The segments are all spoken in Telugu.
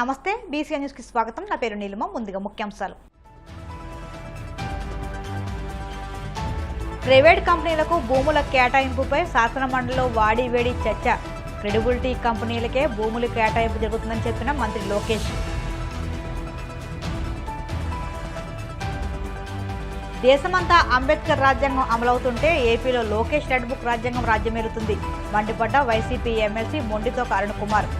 నమస్తే బీసీ న్యూస్ కి స్వాగతం. నా పేరు నీలిమ. ముందుగా ముఖ్యాంశాలు. ప్రైవేట్ కంపెనీలకు భూముల కేటాయింపుపై శాసనమండలిలో వాడివేడి చర్చ. క్రెడిబిలిటీ కంపెనీలకే భూముల కేటాయింపు జరుగుతుందని చెప్పిన మంత్రి లోకేష్. దేశమంతా అంబేద్కర్ రాజ్యాంగం అమలవుతుంటే ఏపీలో లోకేష్ రెడ్ బుక్ రాజ్యాంగం రాజ్యమేలుతుంది. మండిపడ్డ వైసీపీ ఎమ్మెల్సీ మొండితోక అరుణ్ కుమార్.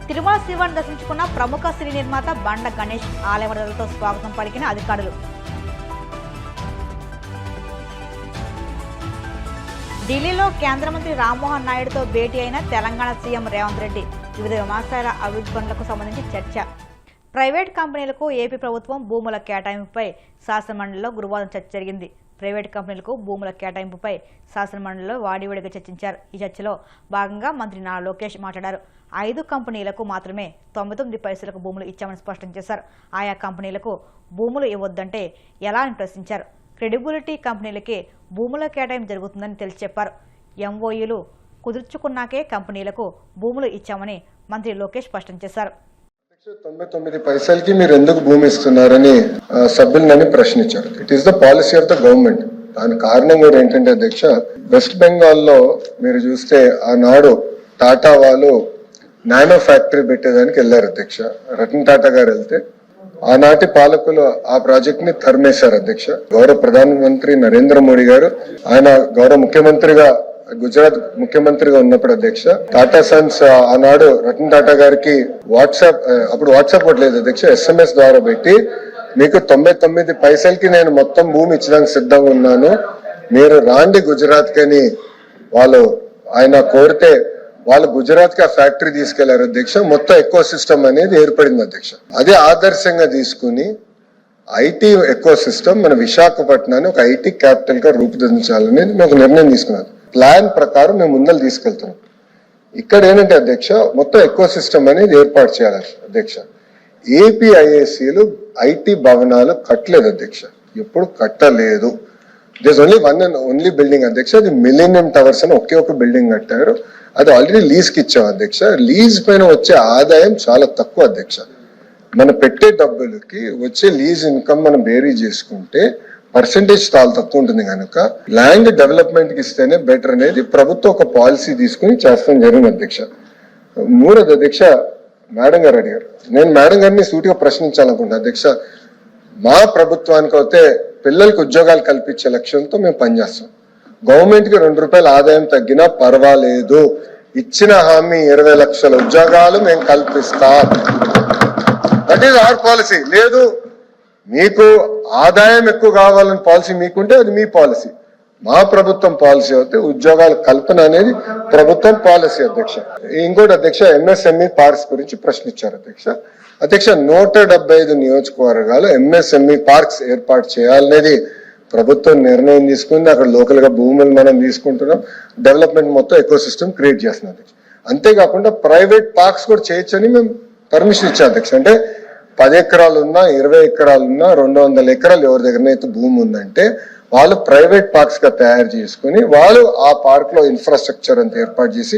తిరుమల శ్రీవారిని దర్శించుకున్న ప్రముఖ సినీ నిర్మాత బండ గణేష్. ఆలయవరదలతో స్వాగతం పలికిన అధికారులు. ఢిల్లీలో కేంద్ర మంత్రి రామ్మోహన్ నాయుడుతో భేటీ అయిన తెలంగాణ సీఎం రేవంత్ రెడ్డి. వివిధ విమానాశ్రయాల అభివృద్ధి పనులకు సంబంధించి చర్చ. ప్రైవేట్ కంపెనీలకు ఏపీ ప్రభుత్వం భూముల కేటాయింపుపై శాసనమండలిలో గురువారం చర్చ జరిగింది. ప్రైవేట్ కంపెనీలకు భూముల కేటాయింపుపై శాసనమండలిలో వాడివేడిగా చర్చించారు. ఈ చర్చలో భాగంగా మంత్రి నారా లోకేష్ మాట్లాడారు. 5 కంపెనీలకు మాత్రమే 99 పైసలకు భూములు ఇచ్చామని స్పష్టం చేశారు. ఆయా కంపెనీలకు భూములు ఇవ్వొద్దంటే ఎలా అని ప్రశ్నించారు. క్రెడిబిలిటీ కంపెనీలకే భూముల కేటాయింపు జరుగుతుందని తెలిసి చెప్పారు. ఎంఓయూలు కుదుర్చుకున్నాకే కంపెనీలకు భూములు ఇచ్చామని మంత్రి లోకేష్ స్పష్టం చేశారు. 99 పైసలకి మీరు ఎందుకు భూమి ఇస్తున్నారని సభ్యులని ప్రశ్నించారు. It is the policy of the government. దాని కారణం కూడా ఏంటంటే అధ్యక్ష, వెస్ట్ బెంగాల్లో మీరు చూస్తే ఆనాడు టాటా వాళ్ళు నానో ఫ్యాక్టరీ పెట్టేదానికి వెళ్ళారు అధ్యక్ష. రతన్ టాటా గారు వెళ్తే ఆనాటి పాలకులు ఆ ప్రాజెక్ట్ ని తరిమేశారు అధ్యక్ష. గౌరవ ప్రధానమంత్రి నరేంద్ర మోడీ గారు, ఆయన గౌరవ ముఖ్యమంత్రిగా గుజరాత్ ముఖ్యమంత్రిగా ఉన్నప్పుడు అధ్యక్ష, టాటా సన్స్ ఆనాడు రతన్ టాటా గారికి అప్పుడు వాట్సాప్ కూడా లేదు అధ్యక్ష, SMS ద్వారా పెట్టి మీకు 99 పైసలకి నేను మొత్తం భూమి ఇచ్చడానికి సిద్ధంగా ఉన్నాను, మీరు రాండి గుజరాత్ కని ఆయన కోరితే వాళ్ళు గుజరాత్ కి ఆ ఫ్యాక్టరీ తీసుకెళ్లారు అధ్యక్ష. మొత్తం ఎకో సిస్టమ్ అనేది ఏర్పడింది అధ్యక్ష. అదే ఆదర్శంగా తీసుకుని ఐటీ ఎకో సిస్టమ్ మన విశాఖపట్నాన్ని ఒక ఐటీ క్యాపిటల్ గా రూపుదిద్దించాలనేది మేము ఒక నిర్ణయం తీసుకున్నాం. ప్లాన్ ప్రకారం మేము ముందలు తీసుకెళ్తున్నాం. ఇక్కడ ఏంటంటే అధ్యక్ష, మొత్తం ఎకో సిస్టమ్ అనేది ఏర్పాటు చేయాలి అధ్యక్ష. ఏపీఐఏసీలు ఐటీ భవనాలు కట్టలేదు అధ్యక్ష, ఎప్పుడు కట్టలేదు. దిస్ ఓన్లీ బిల్డింగ్ అధ్యక్ష. అది మిలీనియం టవర్స్ అని ఒకే ఒక బిల్డింగ్ కట్టారు. అది ఆల్రెడీ లీజ్ కి ఇచ్చాం అధ్యక్ష. లీజ్ పైన వచ్చే ఆదాయం చాలా తక్కువ అధ్యక్ష. మనం పెట్టే డబ్బులకి వచ్చే లీజ్ ఇన్కమ్ మనం బేరీ చేసుకుంటే పర్సెంటేజ్ చాలా తక్కువ ఉంటుంది కనుక ల్యాండ్ డెవలప్మెంట్ కి ఇస్తేనే బెటర్ అనేది ప్రభుత్వం ఒక పాలసీ తీసుకుని చేస్తాం జరిగింది అధ్యక్ష. మూడోది అధ్యక్ష, మేడం గారు అడిగారు. నేను మేడం గారిని సూటిగా ప్రశ్నించాలనుకుంటున్నా అధ్యక్ష. మా ప్రభుత్వానికి అయితే పిల్లలకు ఉద్యోగాలు కల్పించే లక్ష్యంతో మేము పనిచేస్తాం. గవర్నమెంట్ కి 2 రూపాయల ఆదాయం తగ్గినా పర్వాలేదు, ఇచ్చిన హామీ 20 లక్షల ఉద్యోగాలు మేము కల్పిస్తాం. That is our policy. లేదు మీకు ఆదాయం ఎక్కువ కావాలని పాలసీ మీకుంటే అది మీ పాలసీ. మా ప్రభుత్వం పాలసీ అయితే ఉద్యోగాల కల్పన అనేది ప్రభుత్వం పాలసీ అధ్యక్ష. ఇంకోటి అధ్యక్ష, MSME పార్క్స్ గురించి ప్రశ్నించారు అధ్యక్ష. అధ్యక్ష, 175 నియోజకవర్గాలు MSME పార్క్స్ ఏర్పాటు చేయాలనేది ప్రభుత్వం నిర్ణయం తీసుకుంది. అక్కడ లోకల్ గా భూములు మనం తీసుకుంటున్నాం. డెవలప్మెంట్ మొత్తం ఎకో సిస్టమ్ క్రియేట్ చేస్తున్నాం అధ్యక్ష. అంతేకాకుండా ప్రైవేట్ పార్క్స్ కూడా చేయొచ్చని మేము పర్మిషన్ ఇచ్చాం అధ్యక్ష. అంటే 10 ఎకరాలు ఉన్నా 20 ఎకరాలు ఉన్నా 200 ఎకరాలు ఎవరి దగ్గరనైతే భూమి ఉందంటే వాళ్ళు ప్రైవేట్ పార్క్స్ గా తయారు చేసుకుని వాళ్ళు ఆ పార్క్ లో ఇన్ఫ్రాస్ట్రక్చర్ అంతా ఏర్పాటు చేసి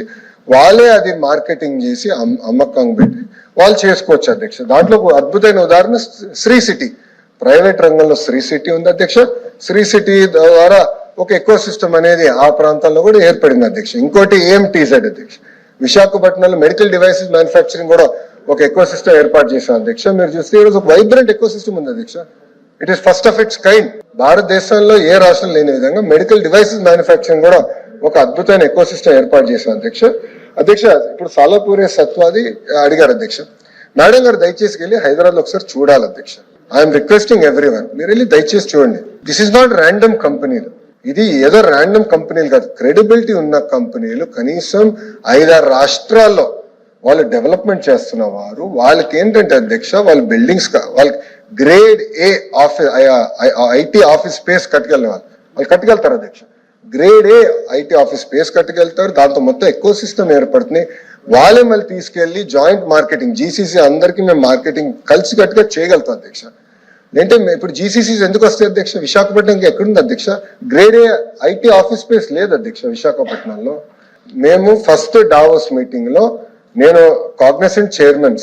వాళ్ళే అది మార్కెటింగ్ చేసి అమ్మకం పెట్టి వాళ్ళు చేసుకోవచ్చు అధ్యక్ష. దాంట్లో అద్భుతమైన ఉదాహరణ శ్రీ సిటీ. ప్రైవేట్ రంగంలో శ్రీ సిటీ ఉంది అధ్యక్ష. శ్రీ సిటీ ద్వారా ఒక ఎకో సిస్టమ్ అనేది ఆ ప్రాంతాల్లో కూడా ఏర్పడింది అధ్యక్ష. ఇంకోటి AMTZ అధ్యక్ష. విశాఖపట్నంలో మెడికల్ డివైసెస్ మ్యానుఫ్యాక్చరింగ్ కూడా ఒక ఎకో సిస్టమ్ ఏర్పాటు చేశాం అధ్యక్ష. మీరు చూస్తే ఈరోజు ఒక వైబ్రెంట్ ఎకో సిస్టమ్ ఉంది అధ్యక్ష. It is first of it's kind. భారతదేశంలో ఏ రాష్ట్రం లేని విధంగా మెడికల్ డివైసెస్ మ్యానుఫ్యాక్చరింగ్ కూడా ఒక అద్భుతమైన ఎకో సిస్టమ్ ఏర్పాటు చేశాం అధ్యక్ష. అధ్యక్ష, ఇప్పుడు సాలాపూరి సత్వాది అడిగారు అధ్యక్ష. మేడం గారు దయచేసి వెళ్ళి హైదరాబాద్ లో ఒకసారి చూడాలి అధ్యక్ష. ఐఎమ్ రిక్వెస్టింగ్ ఎవ్రీవన్, మీరు వెళ్ళి దయచేసి చూడండి. దిస్ ఇస్ నాట్ ర్యాండమ్ కంపెనీలు. ఇది ఏదో ర్యాండమ్ కంపెనీలు కాదు. క్రెడిబిలిటీ ఉన్న కంపెనీలు కనీసం 5-6 రాష్ట్రాల్లో వాళ్ళు డెవలప్మెంట్ చేస్తున్న వారు. వాళ్ళకి ఏంటంటే అధ్యక్ష, వాళ్ళ బిల్డింగ్స్ వాళ్ళకి grade A IT office space కట్టుకెళ్ళిన వాళ్ళు కట్టుకెళ్తారు అధ్యక్ష. Grade A IT office space కట్టుకెళ్తారు. దాంతో మొత్తం ఎకో సిస్టమ్ ఏర్పడుతుంది. వాళ్ళే మళ్ళీ తీసుకెళ్లి జాయింట్ మార్కెటింగ్ GCC అందరికీ మేము మార్కెటింగ్ కలిసి కట్టుగా చేయగలుగుతాం అధ్యక్ష. అంటే ఇప్పుడు GCCs ఎందుకు వస్తాయి అధ్యక్ష? విశాఖపట్నం ఎక్కడుంది అధ్యక్ష? Grade A IT office space లేదు అధ్యక్ష విశాఖపట్నంలో. మేము ఫస్ట్ డావోస్ మీటింగ్ లో నేను కాగ్నిసెంట్ చైర్మన్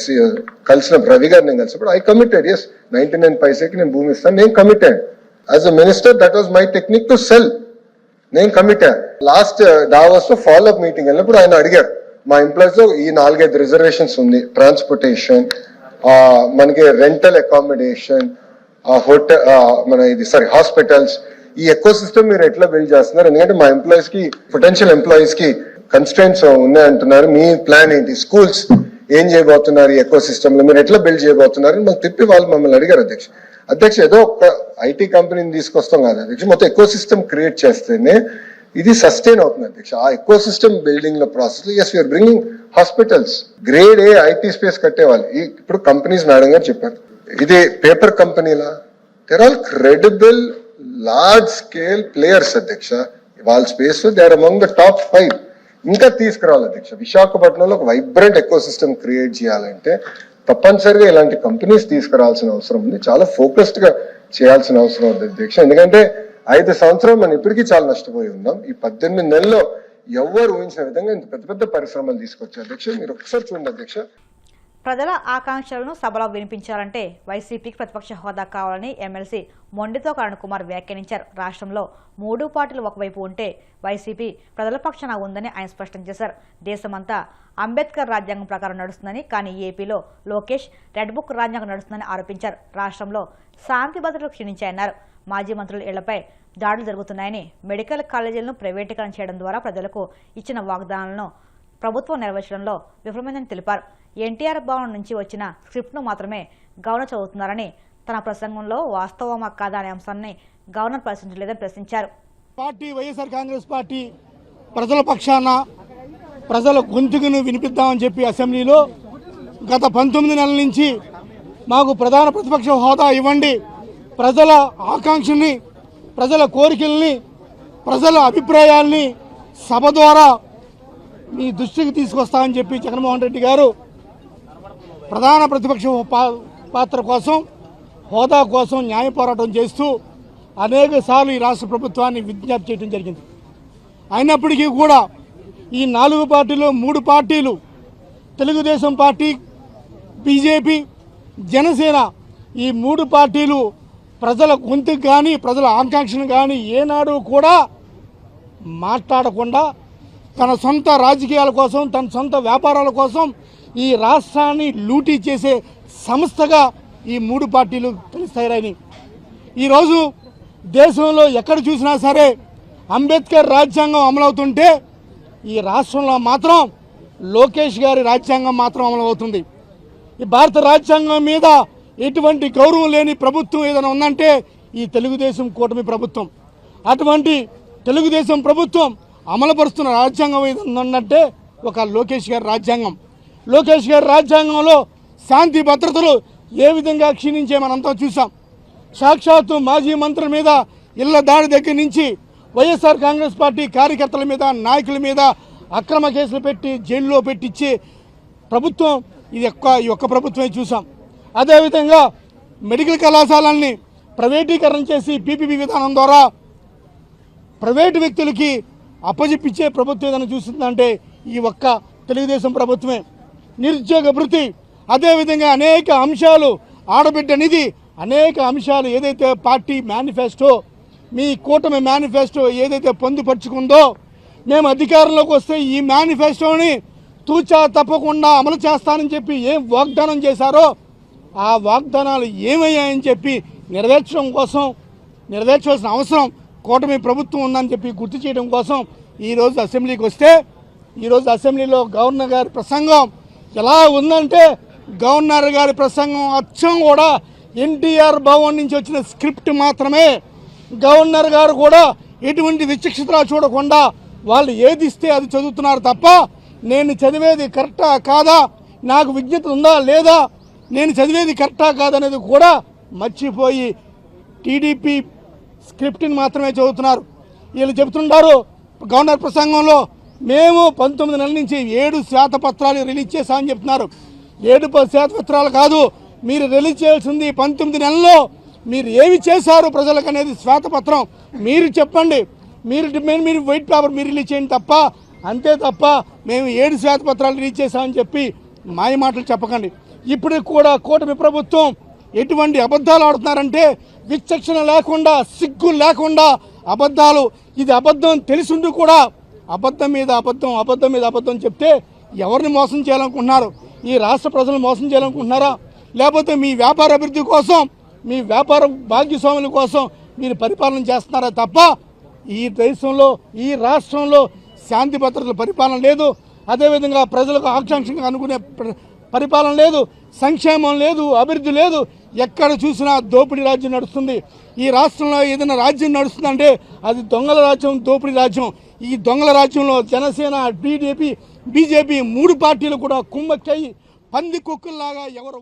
కలిసిన రవి గారు నేను కలిసినప్పుడు ఐ కమిటెడ్, ఎస్ 99 పైసకి నేను భూమి ఇస్తాను, నేను committed as a minister. That was my technique to cell. నేను కమిటెడ్. లాస్ట్ డావోస్ లో ఫాలో అప్ మీటింగ్ వెళ్ళినప్పుడు ఆయన అడిగారు, మా ఎంప్లాయీస్ లో ఈ 4-5 రిజర్వేషన్స్ ఉంది, ట్రాన్స్పోర్టేషన్, మనకి రెంటల్ అకామిడేషన్, హోటల్, హాస్పిటల్స్, ఈ ఎకో సిస్టమ్ మీరు ఎట్లా బిల్డ్ చేస్తున్నారు? ఎందుకంటే మా ఎంప్లాయీస్ కి, పొటెన్షియల్ ఎంప్లాయీస్ కి కన్స్ట్రెంట్స్ ఉన్నాయంటున్నారు. మీ ప్లాన్ ఏంటి? స్కూల్స్ ఏం చేయబోతున్నారు? ఈ ఎకో సిస్టమ్ లో మీరు ఎట్లా బిల్డ్ చేయబోతున్నారు? మాకు తిప్పి వాళ్ళు మమ్మల్ని అడిగారు, అధ్యక్ష ఏదో ఒక ఐటీ కంపెనీని తీసుకొస్తాం కాదు అధ్యక్ష, మొత్తం ఎకో సిస్టమ్ క్రియేట్ చేస్తేనే ఇది సస్టైన్ అవుతుంది అధ్యక్ష. ఆ ఎకో సిస్టమ్ బిల్డింగ్ లో ప్రాసెస్ లో as you're bringing hospitals, grade A IT space కట్టేవాళ్ళు. ఇప్పుడు కంపెనీస్ మేడం గారు చెప్పారు, ఇది పేపర్ కంపెనీలా? They're all credible large scale players అధ్యక్ష. వాళ్ళ స్పేస్ లో they are among the top 5. ఇంకా తీసుకురావాలి అధ్యక్ష. విశాఖపట్నంలో ఒక వైబ్రెంట్ ఎకో సిస్టమ్ క్రియేట్ చేయాలంటే తప్పనిసరిగా ఇలాంటి కంపెనీస్ తీసుకురావాల్సిన అవసరం ఉంది. చాలా ఫోకస్డ్ గా చేయాల్సిన అవసరం ఉంది అధ్యక్ష. ఎందుకంటే 5 సంవత్సరాలు మనం ఇప్పటికీ చాలా నష్టపోయి ఉన్నాం. ఈ 18 నెలల్లో ఎవరు ఊహించిన విధంగా ఇంత పెద్ద పెద్ద పరిశ్రమలు తీసుకొచ్చారు అధ్యక్ష. మీరు ఒకసారి చూడండి అధ్యక్ష. ప్రజల ఆకాంక్షలను సభలో వినిపించాలంటే వైసీపీకి ప్రతిపక్ష హోదా కావాలని ఎమ్మెల్సీ మొండితో కరుణ్ కుమార్ వ్యాఖ్యానించారు. రాష్ట్రంలో 3 పార్టీలు ఒకవైపు ఉంటే వైసీపీ ప్రజల పక్షాన ఉందని ఆయన స్పష్టం చేశారు. దేశమంతా అంబేద్కర్ రాజ్యాంగం ప్రకారం నడుస్తుందని, కానీ ఏపీలో లోకేష్ రెడ్ బుక్ రాజ్యాంగం నడుస్తుందని ఆరోపించారు. రాష్ట్రంలో శాంతి భద్రతలు క్షీణించాయన్నారు. మాజీ మంత్రుల ఇళ్లపై దాడులు జరుగుతున్నాయని, మెడికల్ కాలేజీలను ప్రైవేటీకరణ చేయడం ద్వారా ప్రజలకు ఇచ్చిన వాగ్దానాలను ప్రభుత్వం నెరవేర్చడంలో విఫలమైందని తెలిపారు. ఎన్టీఆర్ భవన్ నుంచి వచ్చిన స్క్రిప్ట్ను మాత్రమే గవర్నర్ చదువుతున్నారని, తన ప్రసంగంలో వాస్తవమా కాదా అనే అంశాన్ని గవర్నర్ పరిశీలించలేదని ప్రశ్నించారు. పార్టీ వైఎస్ఆర్ కాంగ్రెస్ పార్టీ ప్రజల పక్షాన ప్రజల గొంతుకును వినిపిద్దామని చెప్పి అసెంబ్లీలో గత 19 నెలల నుంచి మాకు ప్రధాన ప్రతిపక్ష హోదా ఇవ్వండి, ప్రజల ఆకాంక్షల్ని, ప్రజల కోరికల్ని, ప్రజల అభిప్రాయాల్ని సభ ద్వారా మీ దృష్టికి తీసుకొస్తామని చెప్పి జగన్మోహన్ రెడ్డి గారు ప్రధాన ప్రతిపక్ష పాత్ర కోసం, హోదా కోసం న్యాయ పోరాటం చేస్తూ అనేక సార్లు ఈ రాష్ట్ర ప్రభుత్వాన్ని విజ్ఞప్తి చేయడం జరిగింది. అయినప్పటికీ కూడా ఈ 4 పార్టీలు, 3 పార్టీలు, తెలుగుదేశం పార్టీ, బీజేపీ, జనసేన, ఈ 3 పార్టీలు ప్రజల గొంతుకు కానీ, ప్రజల ఆకాంక్షను కానీ ఏనాడు కూడా మాట్లాడకుండా తన సొంత రాజకీయాల కోసం, తన సొంత వ్యాపారాల కోసం ఈ రాష్ట్రాన్ని లూటీ చేసే సంస్థగా ఈ 3 పార్టీలు తయారైనవి. ఈరోజు దేశంలో ఎక్కడ చూసినా సరే అంబేద్కర్ రాజ్యాంగం అమలవుతుంటే ఈ రాష్ట్రంలో మాత్రం లోకేష్ గారి రాజ్యాంగం మాత్రం అమలవుతుంది. ఈ భారత రాజ్యాంగం మీద ఎటువంటి గౌరవం లేని ప్రభుత్వం ఏదైనా ఉందంటే ఈ తెలుగుదేశం కూటమి ప్రభుత్వం. అటువంటి తెలుగుదేశం ప్రభుత్వం అమలుపరుస్తున్న రాజ్యాంగం ఏదైనా ఉందంటే ఒక లోకేష్ గారి రాజ్యాంగం. లోకేష్ గారి రాజ్యాంగంలో శాంతి భద్రతలు ఏ విధంగా క్షీణించే మనంతా చూసాం. సాక్షాత్తు మాజీ మంత్రుల మీద ఇళ్ల దాడి దగ్గర నుంచి వైఎస్ఆర్ కాంగ్రెస్ పార్టీ కార్యకర్తల మీద, నాయకుల మీద అక్రమ కేసులు పెట్టి జైల్లో పెట్టించే ప్రభుత్వం ఇది ఈ ఒక్క ప్రభుత్వమే చూసాం. అదేవిధంగా మెడికల్ కళాశాలల్ని ప్రైవేటీకరణ చేసి పీపీపీ విధానం ద్వారా ప్రైవేటు వ్యక్తులకి అప్పజెప్పించే ప్రభుత్వం ఏదైనా చూస్తుందంటే ఈ ఒక్క తెలుగుదేశం ప్రభుత్వమే. నిరుద్యోగ భృతి, అదేవిధంగా అనేక అంశాలు, ఆడబిడ్డ నిధి, అనేక అంశాలు ఏదైతే పార్టీ మేనిఫెస్టో, మీ కూటమి మేనిఫెస్టో ఏదైతే పొందుపరుచుకుందో, మేము అధికారంలోకి వస్తే ఈ మేనిఫెస్టోని తూచా తప్పకుండా అమలు చేస్తానని చెప్పి ఏం వాగ్దానం చేశారో ఆ వాగ్దానాలు ఏమయ్యాయని చెప్పి నెరవేర్చవలసిన అవసరం కూటమి ప్రభుత్వం ఉందని చెప్పి గుర్తు చేయడం కోసం ఈరోజు అసెంబ్లీకి వస్తే, ఈరోజు అసెంబ్లీలో గవర్నర్ గారి ప్రసంగం ఎలా ఉందంటే, గవర్నర్ గారి ప్రసంగం అచ్చం కూడా ఎన్టీఆర్ భవన్ నుంచి వచ్చిన స్క్రిప్ట్ మాత్రమే. గవర్నర్ గారు కూడా ఎటువంటి విచక్షణ చూడకుండా వాళ్ళు ఏది ఇస్తే అది చదువుతున్నారు తప్ప నేను చదివేది కరెక్టా కాదా, నాకు విజ్ఞత ఉందా లేదా, నేను చదివేది కరెక్టా కాదనేది కూడా మర్చిపోయి టీడీపీ స్క్రిప్ట్ని మాత్రమే చదువుతున్నారు. వీళ్ళు చెబుతుంటారు గవర్నర్ ప్రసంగంలో, మేము 19 నెలల నుంచి 7 శ్వేతపత్రాలు రిలీజ్ చేశామని చెప్తున్నారు. 7 శ్వేతపత్రాలు కాదు, మీరు రిలీజ్ చేయాల్సింది 19 నెలల్లో మీరు ఏమి చేశారు ప్రజలకు అనేది శ్వేతపత్రం మీరు చెప్పండి. మీరు వైట్ పేపర్ మీరు రిలీజ్ చేయండి తప్ప అంతే తప్ప మేము 7 శ్వేతపత్రాలు రిలీజ్ చేశామని చెప్పి మాయ మాటలు చెప్పకండి. ఇప్పటికి కూడా కూటమి ప్రభుత్వం ఎటువంటి అబద్ధాలు ఆడుతున్నారంటే విచక్షణ లేకుండా, సిగ్గు లేకుండా అబద్ధాలు. ఇది అబద్ధం తెలిసింటూ కూడా అబద్ధం మీద అబద్ధం, అబద్ధం మీద అబద్ధం చెప్తే ఎవరిని మోసం చేయాలనుకుంటున్నారు? ఈ రాష్ట్ర ప్రజలను మోసం చేయాలనుకుంటున్నారా? లేకపోతే మీ వ్యాపార అభివృద్ధి కోసం, మీ వ్యాపార భాగ్యస్వాముల కోసం మీరు పరిపాలన చేస్తున్నారా తప్ప ఈ దేశంలో, ఈ రాష్ట్రంలో శాంతి భద్రతల పరిపాలన లేదు. అదేవిధంగా ప్రజలకు ఆకాంక్షగా అనుకునే పరిపాలన లేదు, సంక్షేమం లేదు, అభివృద్ధి లేదు. ఎక్కడ చూసినా దోపిడీ రాజ్యం నడుస్తుంది. ఈ రాష్ట్రంలో ఏదైనా రాజ్యం నడుస్తుందంటే అది దొంగల రాజ్యం, దోపిడీ రాజ్యం. ఈ దొంగల రాజ్యంలో జనసేన, టీడీపీ, బీజేపీ 3 పార్టీలు కూడా కుమ్మక్కయి పంది కుక్కల్లాగా ఎవరు.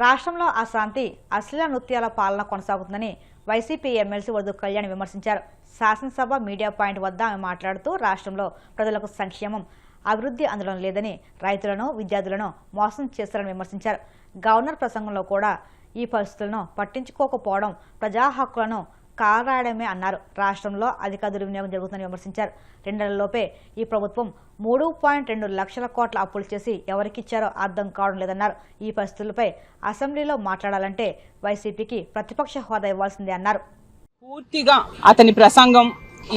రాష్ట్రంలో అశాంతి, అశ్లీల నృత్యాల పాలన కొనసాగుతుందని వైసీపీ ఎమ్మెల్సీ వరదు కళ్యాణ్ విమర్శించారు. శాసనసభ మీడియా పాయింట్ వద్ద ఆమె మాట్లాడుతూ రాష్ట్రంలో ప్రజలకు సంక్షేమం, అభివృద్ధి అందడం లేదని, రైతులను, విద్యార్థులను మోసం చేస్తారని విమర్శించారు. గవర్నర్ ప్రసంగంలో కూడా ఈ పరిస్థితులను పట్టించుకోకపోవడం ప్రజా హక్కులను కారాయడమే అన్నారు. రాష్ట్రంలో అధిక దుర్వినియోగం జరుగుతుందని విమర్శించారు. 2 నెలల్లోపే ఈ ప్రభుత్వం 3.2 లక్షల కోట్ల అప్పులు చేసి ఎవరికిచ్చారో అర్థం కావడం లేదన్నారు. ఈ పరిస్థితులపై అసెంబ్లీలో మాట్లాడాలంటే వైసీపీకి ప్రతిపక్ష హోదా ఇవ్వాల్సిందే అన్నారు. పూర్తిగా అతని ప్రసంగం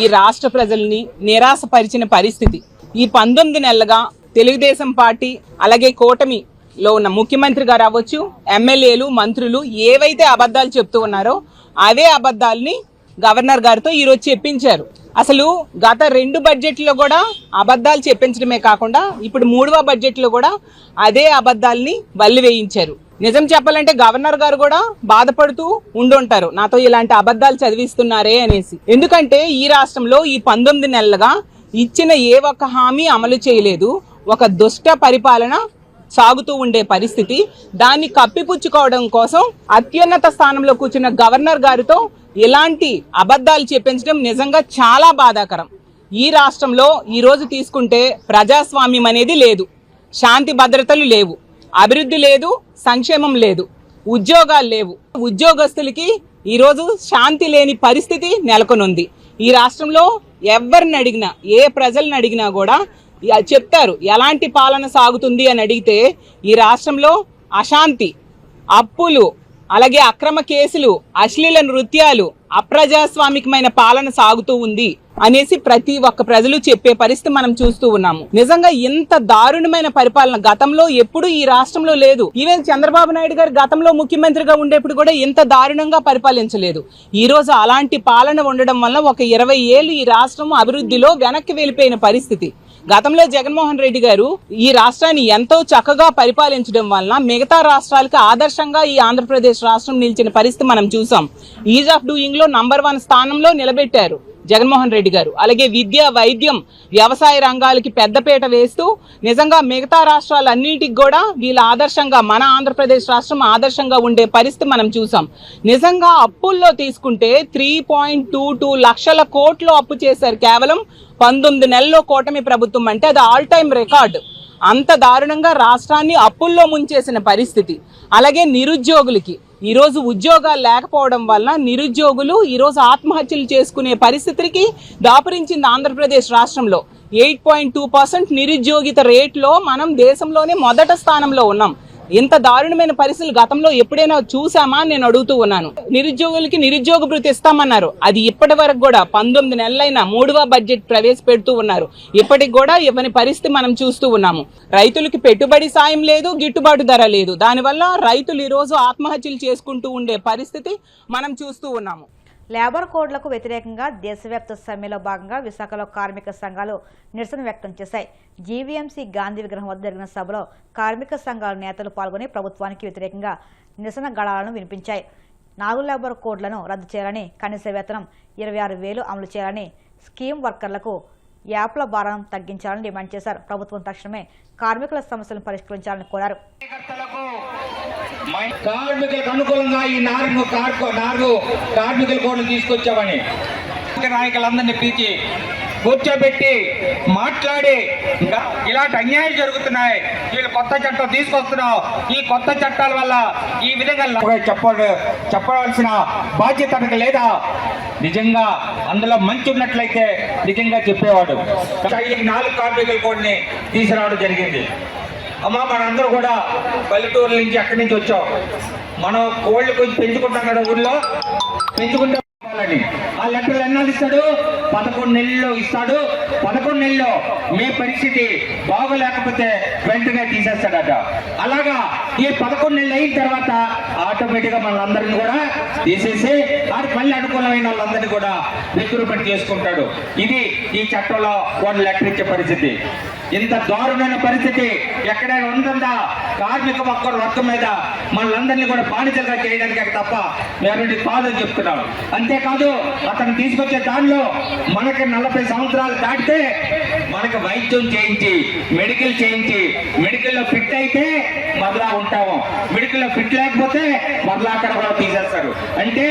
ఈ రాష్ట్ర ప్రజల్ని నిరాశపరిచిన పరిస్థితి. ఈ 19 నెలలుగా తెలుగుదేశం పార్టీ అలాగే కూటమిలో ఉన్న ముఖ్యమంత్రి గారు అవ్వచ్చు, ఎమ్మెల్యేలు, మంత్రులు ఏవైతే అబద్ధాలు చెప్తూ ఉన్నారో అవే అబద్ధాలని గవర్నర్ గారితో ఈరోజు చెప్పించారు. అసలు గత 2 బడ్జెట్లో కూడా అబద్ధాలు చెప్పించడమే కాకుండా ఇప్పుడు 3వ బడ్జెట్లో కూడా అదే అబద్ధాలని బల్లి వేయించారు. నిజం చెప్పాలంటే గవర్నర్ గారు కూడా బాధపడుతూ ఉండుంటారు, నాతో ఇలాంటి అబద్ధాలు చదివిస్తున్నారే అనేసి. ఎందుకంటే ఈ రాష్ట్రంలో ఈ 19 నెలలుగా ఇచ్చిన ఏ ఒక్క హామీ అమలు చేయలేదు. ఒక దుష్ట పరిపాలన సాగుతూ ఉండే పరిస్థితి. దాన్ని కప్పిపుచ్చుకోవడం కోసం అత్యున్నత స్థానంలో కూర్చున్న గవర్నర్ గారితో ఇలాంటి అబద్ధాలు చెప్పించడం నిజంగా చాలా బాధాకరం. ఈ రాష్ట్రంలో ఈ రోజు తీసుకుంటే ప్రజాస్వామ్యం అనేది లేదు, శాంతి భద్రతలు లేవు, అభివృద్ధి లేదు, సంక్షేమం లేదు, ఉద్యోగాలు లేవు. ఉద్యోగస్తులకి ఈరోజు శాంతి లేని పరిస్థితి నెలకొనుంది. ఈ రాష్ట్రంలో ఎవరిని అడిగినా, ఏ ప్రజల్ని అడిగినా కూడా చెప్తారు ఎలాంటి పాలన సాగుతుంది అని అడిగితే ఈ రాష్ట్రంలో అశాంతి, అప్పులు, అలాగే అక్రమ కేసులు, అశ్లీల నృత్యాలు, అప్రజాస్వామికమైన పాలన సాగుతూ ఉంది అనేసి ప్రతి ఒక్క ప్రజలు చెప్పే పరిస్థితి మనం చూస్తూ ఉన్నాము. నిజంగా ఇంత దారుణమైన పరిపాలన గతంలో ఎప్పుడు ఈ రాష్ట్రంలో లేదు. ఈవెన్ చంద్రబాబు నాయుడు గారు గతంలో ముఖ్యమంత్రిగా ఉండేప్పుడు కూడా ఇంత దారుణంగా పరిపాలించలేదు. ఈ రోజు అలాంటి పాలన ఉండడం వల్ల ఒక 20 ఏళ్ళు ఈ రాష్ట్రం అభివృద్ధిలో వెనక్కి వెళ్ళిపోయిన పరిస్థితి. గతంలో జగన్మోహన్ రెడ్డి గారు ఈ రాష్ట్రాన్ని ఎంతో చక్కగా పరిపాలించడం వల్ల మిగతా రాష్ట్రాలకు ఆదర్శంగా ఈ ఆంధ్రప్రదేశ్ రాష్ట్రం నిలిచిన పరిస్థితి మనం చూసాం. ఈజ్ ఆఫ్ డూయింగ్ లో నంబర్ 1 స్థానంలో నిలబెట్టారు జగన్మోహన్ రెడ్డి గారు. అలాగే విద్య, వైద్యం, వ్యవసాయ రంగాలకి పెద్దపీట వేస్తూ నిజంగా మిగతా రాష్ట్రాలన్నిటికి కూడా వీళ్ళ ఆదర్శంగా, మన ఆంధ్రప్రదేశ్ రాష్ట్రం ఆదర్శంగా ఉండే పరిస్థితి మనం చూసాం. నిజంగా అప్పుల్లో తీసుకుంటే 3.22 లక్షల కోట్లు అప్పు చేశారు కేవలం 19 నెలల్లో కూటమి ప్రభుత్వం. అంటే అది ఆల్ టైమ్ రికార్డు. అంత దారుణంగా రాష్ట్రాన్ని అప్పుల్లో ముంచేసిన పరిస్థితి. అలాగే నిరుద్యోగులకి ఈరోజు ఉద్యోగాలు లేకపోవడం వల్ల నిరుద్యోగులు ఈరోజు ఆత్మహత్యలు చేసుకునే పరిస్థితికి దాపురించింది ఆంధ్రప్రదేశ్ రాష్ట్రంలో. 8.2% నిరుద్యోగిత రేట్లో మనం దేశంలోనే మొదట స్థానంలో ఉన్నాం. ఇంత దారుణమైన పరిస్థితులు గతంలో ఎప్పుడైనా చూసామా అని నేను అడుగుతూ ఉన్నాను. నిరుద్యోగులకి నిరుద్యోగ భృతి ఇస్తామన్నారు, అది ఇప్పటి వరకు కూడా 19 నెలలైనా 3వ బడ్జెట్ ప్రవేశపెడుతూ ఉన్నారు, ఇప్పటికి కూడా ఇవ్వని పరిస్థితి మనం చూస్తూ ఉన్నాము. రైతులకి పెట్టుబడి సాయం లేదు, గిట్టుబాటు ధర లేదు. దానివల్ల రైతులు ఈరోజు ఆత్మహత్యలు చేసుకుంటూ ఉండే పరిస్థితి మనం చూస్తూ ఉన్నాము. లేబర్ కోడ్లకు వ్యతిరేకంగా దేశవ్యాప్త సమ్మెలో భాగంగా విశాఖలో కార్మిక సంఘాలు నిరసన వ్యక్తం చేశాయి. జీవీఎంసీ గాంధీ విగ్రహం వద్ద జరిగిన సభలో కార్మిక సంఘాల నేతలు పాల్గొని ప్రభుత్వానికి వ్యతిరేకంగా నిరసన గళాలను వినిపించాయి. 4 లేబర్ కోడ్లను రద్దు చేయాలని, కనీస వేతనం 26,000 అమలు చేయాలని, స్కీమ్ వర్కర్లకు యాప్ల భారం తగ్గించాలని డిమాండ్ చేశారు. ప్రభుత్వం తక్షణమే కార్మికుల సమస్యలను పరిష్కరించాలని కోరారు. కార్మికులకు అనుకూలంగా ఈ కార్మికుల కోడ్ను తీసుకొచ్చామని నాయకులందరినీ పిలిచి కూర్చోబెట్టి మాట్లాడి ఇంకా ఇలాంటి అన్యాయాలు జరుగుతున్నాయి, వీళ్ళు కొత్త చట్టం తీసుకొస్తున్నావు, ఈ కొత్త చట్టాల వల్ల ఈ విధంగా చెప్పవలసిన బాధ్యత తనకు లేదా? నిజంగా అందులో మంచి ఉన్నట్లయితే నిజంగా చెప్పేవాడు. ఈ 4 కార్మికుల కోడ్ని తీసుకురావడం జరిగింది. అమ్మ మనందరూ కూడా పల్లెటూరు నుంచి అక్కడి నుంచి వచ్చాం. మనం కోళ్ళు కొంచెం పెంచుకుంటాం కదా ఊళ్ళో, పెంచుకుంటే ఆ లెక్కలు ఎన్నాళ్ళు ఇస్తాడు? 11 నెలల్లో ఇస్తాడు. 11 నెలల్లో మీ పరిస్థితి బాగోలేకపోతే వెంటనే తీసేస్తాడట. అలాగా ఈ 11 నెలలు అయిన తర్వాత ఆటోమేటిక్ గా మనందరిని కూడా తీసేసి ఆడి మళ్ళీ అనుకూలమైన వాళ్ళందరినీ కూడా రిక్రూట్మెంట్ చేసుకుంటాడు. ఇది ఈ చట్టంలో వాళ్ళు లెటర్ ఇచ్చే పరిస్థితి. ఇంత దారుణమైన పరిస్థితి ఎక్కడైనా ఉంటుందా? కార్మిక వర్గం మీద మనందరినీ కూడా బానిసలుగా చేయడానికి తప్ప వేరే కాదని చెప్తున్నాం. అంతేకాదు అతను తీసుకొచ్చే దానిలో మనకి 40 సంవత్సరాలు దాటితే మనకి వైద్యం చేయించి మెడికల్లో ఫిట్ అయితే మరలా ఉంటాము, మెడికల్లో ఫిట్ లేకపోతే మరలా అక్కడ కూడా తీసేస్తారు. అంటే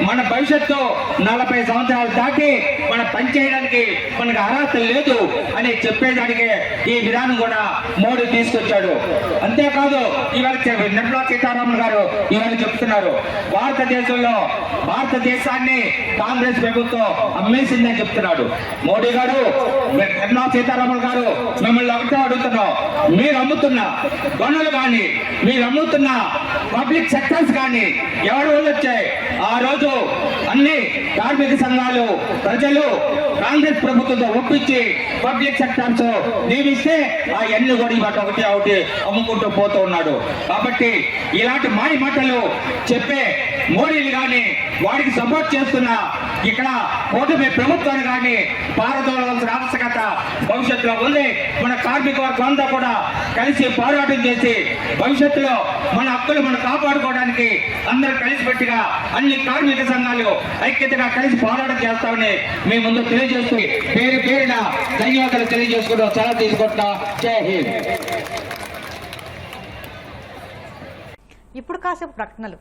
మన భవిష్యత్తు 40 సంవత్సరాలు దాటి మన పని చేయడానికి మనకు అర్హత లేదు అని చెప్పేదానికి ఈ విధానం కూడా మోడీ తీసుకొచ్చాడు. అంతేకాదు ఇవాళ నిర్మలా సీతారామన్ గారు ఇవాళ చెప్తున్నారు, భారతదేశాన్ని కాంగ్రెస్ ప్రభుత్వం అమ్మేసిందని చెప్తున్నాడు. మోడీ గారు, నిర్మలా సీతారామన్ గారు మిమ్మల్ని ఒకటే అడుగుతున్నాం, మీరు అమ్ముతున్న గనులు కానీ, మీరు అమ్ముతున్న పబ్లిక్ సెక్టర్స్ కానీ ఎవరు వచ్చాయి? ఆ రోజు అన్ని కార్మిక సంఘాలు, ప్రజలు కాంగ్రెస్ ప్రభుత్వంతో ఒప్పించి పబ్లిక్ సెక్టర్స్ నియమిస్తే ఆ ఎన్ని కూడా ఇవాటి ఒకటి అమ్ముకుంటూ పోతూ ఉన్నాడు. కాబట్టి ఇలాంటి మాయ మాటలు చెప్పే మోడీని కానీ, వాడికి సపోర్ట్ చేస్తున్న ఇక్కడ కూటమి ప్రభుత్వాన్ని కానీ పారదోలవలసిన ఆవశ్యకత భవిష్యత్తులో ఉంది. మన కార్మిక వర్గం అంతా కూడా కలిసి పోరాటం చేసి భవిష్యత్తులో మన హక్కులు మనం కాపాడుకోవడానికి అందరూ కలిసిపెట్టిగా అన్ని కార్మిక సంఘాలు ఐక్యతగా కలిసి పోరాటం చేస్తామని మీ ముందు తెలియజేస్తూ పేరున ధన్యవాదాలు తెలియజేసుకుంటూ సెలవు తీసుకుంటున్నా. జై హింద్. ఇప్పుడు కాసేపు ప్రకటనలు.